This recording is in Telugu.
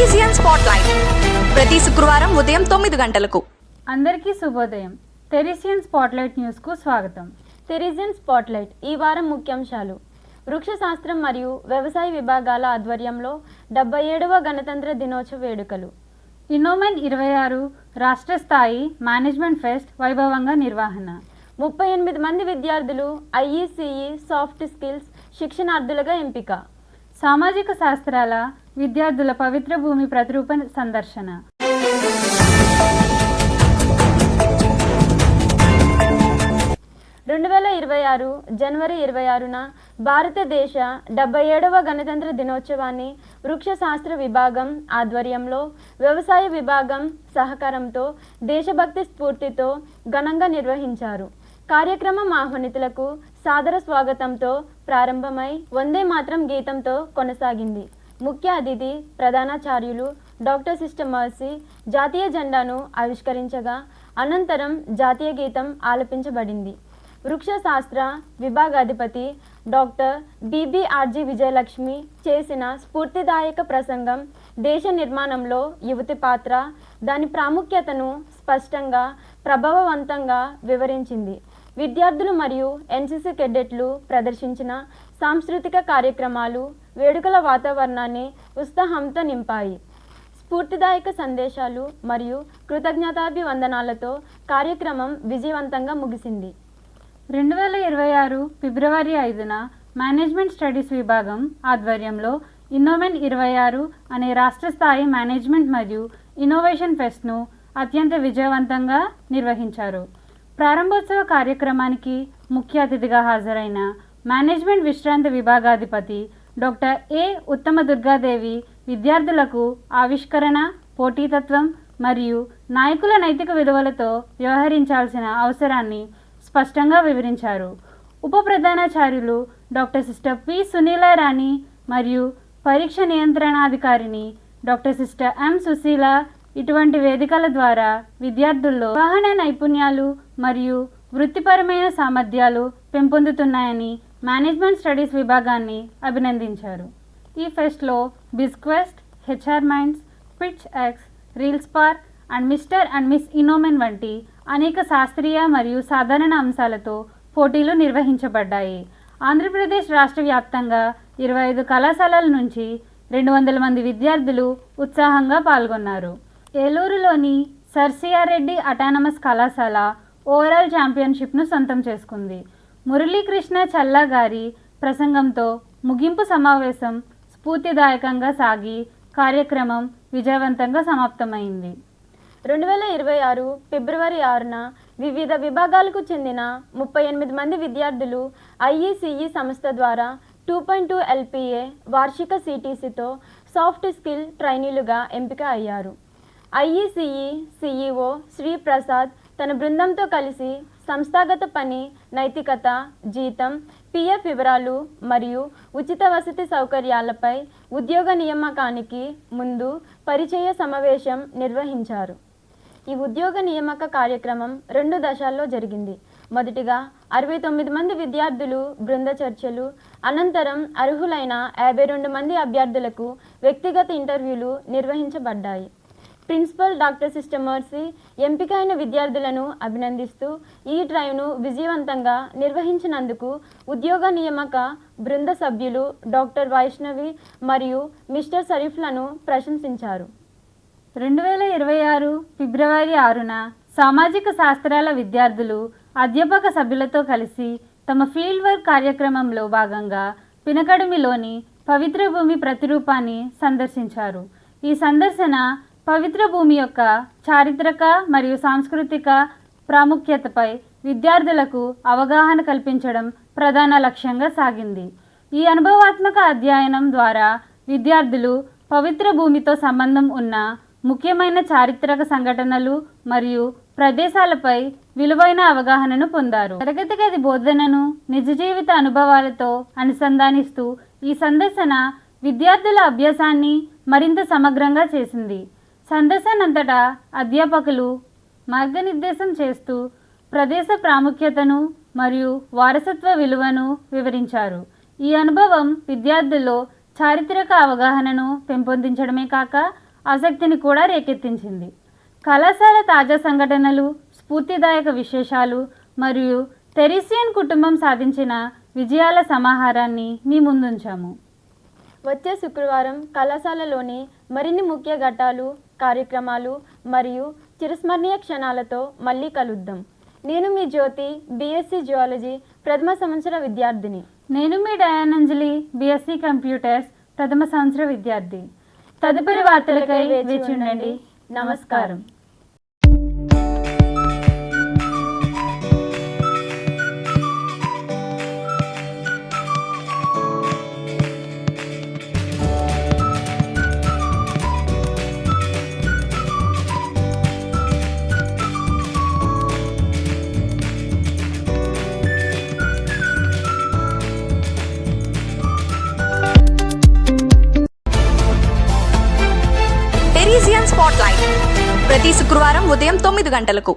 టెరిజియన్ స్పాట్లైట్ ప్రతి శుక్రవారం ఉదయం 9 గంటలకు. అందరికీ శుభోదయం. టెరిజియన్ స్పాట్లైట్ న్యూస్కు స్వాగతం. టెరిజియన్ స్పాట్లైట్ ఈ వారం ముఖ్యాంశాలు. వృక్షశాస్త్రం మరియు వ్యవసాయ విభాగాల ఆధ్వర్యంలో 77వ గణతంత్ర దినోత్సవ వేడుకలు. ఇన్నోమెన్ 26 రాష్ట్ర స్థాయి మేనేజ్మెంట్ ఫెస్ట్ వైభవంగా నిర్వహణ. 38 మంది విద్యార్థులు IECE సాఫ్ట్ స్కిల్స్ శిక్షణార్థులుగా ఎంపిక. సామాజిక శాస్త్రాల విద్యార్థుల పవిత్ర భూమి ప్రతిరూప సందర్శన. జనవరి 26న భారతదేశ 77వ గణతంత్ర దినోత్సవాన్ని వృక్షశాస్త్ర విభాగం ఆధ్వర్యంలో వ్యవసాయ విభాగం సహకారంతో దేశభక్తి స్ఫూర్తితో ఘనంగా నిర్వహించారు. కార్యక్రమం ఆహ్వానితులకు సాదర స్వాగతంతో ప్రారంభమై వందే మాత్రం గీతంతో కొనసాగింది. ముఖ్య అతిథి ప్రధానాచార్యులు డాక్టర్ సిస్టర్ మర్సీ జాతీయ జెండాను ఆవిష్కరించగా అనంతరం జాతీయ గీతం ఆలపించబడింది. వృక్షశాస్త్ర విభాగాధిపతి డాక్టర్ BBRG విజయలక్ష్మి చేసిన స్ఫూర్తిదాయక ప్రసంగం దేశ నిర్మాణంలో యువతి పాత్ర, దాని ప్రాముఖ్యతను స్పష్టంగా ప్రభావవంతంగా వివరించింది. విద్యార్థులు మరియు NCC కేడెట్లు ప్రదర్శించిన సాంస్కృతిక కార్యక్రమాలు వేడుకల వాతావరణాన్ని ఉత్సాహంతో నింపాయి. స్ఫూర్తిదాయక సందేశాలు మరియు కృతజ్ఞతాభివందనాలతో కార్యక్రమం విజయవంతంగా ముగిసింది. 2026 ఫిబ్రవరి 5న మేనేజ్మెంట్ స్టడీస్ విభాగం ఆధ్వర్యంలో ఇన్నోమెన్ 26 అనే రాష్ట్ర స్థాయి మేనేజ్మెంట్ మరియు ఇన్నోవేషన్ ఫెస్ట్ను అత్యంత విజయవంతంగా నిర్వహించారు. ప్రారంభోత్సవ కార్యక్రమానికి ముఖ్య అతిథిగా హాజరైన మేనేజ్మెంట్ విశ్రాంతి విభాగాధిపతి డాక్టర్ ఉత్తమ దుర్గాదేవి విద్యార్థులకు ఆవిష్కరణ, పోటీతత్వం మరియు నాయకుల నైతిక విలువలతో వ్యవహరించాల్సిన అవసరాన్ని స్పష్టంగా వివరించారు. ఉప ప్రధానాచార్యులు డాక్టర్ సిస్టర్ P. సునీలారాణి మరియు పరీక్ష నియంత్రణాధికారిని డాక్టర్ సిస్టర్ M. సుశీల ఇటువంటి వేదికల ద్వారా విద్యార్థుల్లో వాహన నైపుణ్యాలు మరియు వృత్తిపరమైన సామర్థ్యాలు పెంపొందుతున్నాయని మేనేజ్మెంట్ స్టడీస్ విభాగాన్ని అభినందించారు. ఈ ఫెస్ట్లో Bizquest, HR minds, pitch X, reel spar and mister and miss Innomen వంటి అనేక శాస్త్రీయ మరియు సాధారణ అంశాలతో పోటీలు నిర్వహించబడ్డాయి. ఆంధ్రప్రదేశ్ రాష్ట్ర వ్యాప్తంగా 25 కళాశాలల నుంచి 200 మంది విద్యార్థులు ఉత్సాహంగా పాల్గొన్నారు. ఏలూరులోని సర్ సిఆర్ రెడ్డి అటానమస్ కళాశాల ఓవరాల్ ఛాంపియన్షిప్ను సొంతం చేసుకుంది. మురళీకృష్ణ చల్లా గారి ప్రసంగంతో ముగింపు సమావేశం స్ఫూర్తిదాయకంగా సాగి కార్యక్రమం విజయవంతంగా సమాప్తమైంది. 2026 ఫిబ్రవరి 6న వివిధ విభాగాలకు చెందిన 38 మంది విద్యార్థులు IECE సంస్థ ద్వారా 2.2 LPA వార్షిక CTCతో సాఫ్ట్ స్కిల్ ట్రైనీలుగా ఎంపిక అయ్యారు. IECE CEO శ్రీ ప్రసాద్ తన బృందంతో కలిసి సంస్థాగత పని, నైతికత, జీతం, PF వివరాలు మరియు ఉచిత వసతి సౌకర్యాలపై ఉద్యోగ నియామకానికి ముందు పరిచయ సమావేశం నిర్వహించారు. ఈ ఉద్యోగ నియామక కార్యక్రమం 2 దశల్లో జరిగింది. మొదటిగా 69 మంది విద్యార్థులు బృంద చర్చలు, అనంతరం అర్హులైన 52 మంది అభ్యర్థులకు వ్యక్తిగత ఇంటర్వ్యూలు నిర్వహించబడ్డాయి. ప్రిన్సిపల్ డాక్టర్ సిస్టర్ మర్సీ ఎంపికైన విద్యార్థులను అభినందిస్తూ ఈ డ్రైవ్ను విజయవంతంగా నిర్వహించినందుకు ఉద్యోగ నియామక బృంద సభ్యులు డాక్టర్ వైష్ణవి మరియు మిస్టర్ షరీఫ్లను ప్రశంసించారు. 2026 ఫిబ్రవరి 6న సామాజిక శాస్త్రాల విద్యార్థులు అధ్యాపక సభ్యులతో కలిసి తమ ఫీల్డ్ వర్క్ కార్యక్రమంలో భాగంగా పినకడమిలోని పవిత్ర భూమి ప్రతిరూపాన్ని సందర్శించారు. ఈ సందర్శన పవిత్ర భూమి యొక్క చారిత్రక మరియు సాంస్కృతిక ప్రాముఖ్యతపై విద్యార్థులకు అవగాహన కల్పించడం ప్రధాన లక్ష్యంగా సాగింది. ఈ అనుభవాత్మక అధ్యయనం ద్వారా విద్యార్థులు పవిత్ర భూమితో సంబంధం ఉన్న ముఖ్యమైన చారిత్రక సంఘటనలు మరియు ప్రదేశాలపై విలువైన అవగాహనను పొందారు. తరగతి గది బోధనను నిజ జీవిత అనుభవాలతో అనుసంధానిస్తూ ఈ సందర్శన విద్యార్థుల అభ్యాసాన్ని మరింత సమగ్రంగా చేసింది. సందర్శనంతటా అధ్యాపకులు మార్గనిర్దేశం చేస్తూ ప్రదేశ ప్రాముఖ్యతను మరియు వారసత్వ విలువను వివరించారు. ఈ అనుభవం విద్యార్థుల్లో చారిత్రక అవగాహనను పెంపొందించడమే కాక ఆసక్తిని కూడా రేకెత్తించింది. కళాశాల తాజా సంఘటనలు, స్ఫూర్తిదాయక విశేషాలు మరియు తెరిసియన్ కుటుంబం సాధించిన విజయాల సమాహారాన్ని మీ ముందుంచాము. వచ్చే శుక్రవారం కళాశాలలోని మరిన్ని ముఖ్య ఘట్టాలు, కార్యక్రమాలు మరియు చిరస్మరణీయ క్షణాలతో మళ్ళీ కలుద్దాం. నేను మీ జ్యోతి, బీఎస్సీ జియాలజీ ప్రథమ సంవత్సర విద్యార్థిని. నేను మీ డయానంజలి, బీఎస్సీ కంప్యూటర్స్ ప్రథమ సంవత్సర విద్యార్థి. తదుపరి వార్తలకై వేచి ఉండండి. నమస్కారం. టెరిజియన్ స్పాట్లైట్ ప్రతి శుక్రవారం ఉదయం 9 గంటలకు.